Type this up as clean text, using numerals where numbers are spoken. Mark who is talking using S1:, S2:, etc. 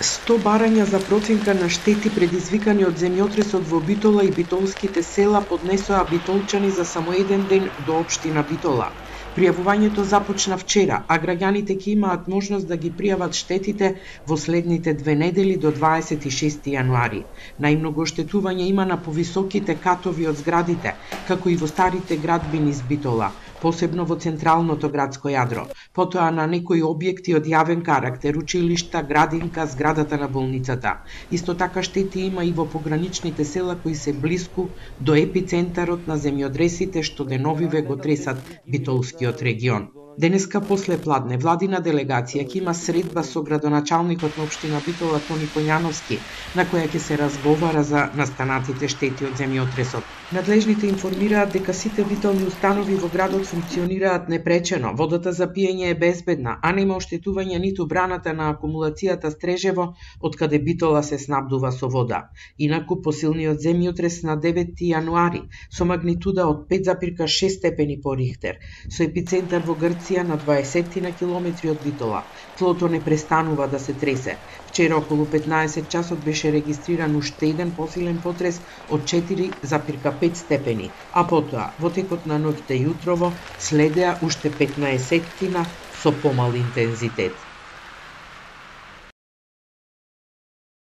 S1: 100 барања за проценка на штети предизвикани од земјотресот во Битола и битолските села поднесоа битолчани за само еден ден до општина Битола. Пријавувањето започна вчера, а граѓаните ќе имаат можност да ги пријават штетите во следните 2 недели до 26 јануари. Најмногу оштетување има на повисоките катови од зградите, како и во старите градби низ Битола, посебно во централното градско јадро, потоа на некои објекти од јавен карактер, училишта, градинка, зградата на болницата. Исто така штети има и во пограничните села кои се блиску до епицентарот на земјотресите што деновиве го тресат Битолскиот регион. Денеска после пладне владина делегација ќе има средба со градоначалникот на општина Битола Тони Поњановски, на која ќе се разговара за настанатите штети од земјотресот. Надлежните информираат дека сите витални установи во градот функционираат непречено, водата за пиење е безбедна, а нема оштетување ниту браната на акумулацијата Стрежево, од каде Битола се снабдува со вода. Инаку посилниот земјотрес на 9 јануари со магнитуда од 5,6 степени по Рихтер, со епицентар во Грција на 20 на километри од Битола. Тлото не престанува да се тресе. Вчера околу 15 часот беше регистриран уште еден посилен потрес од 4,5 степени, а потоа, во текот на ноќта и утрово, следеа уште 15 со помал интензитет.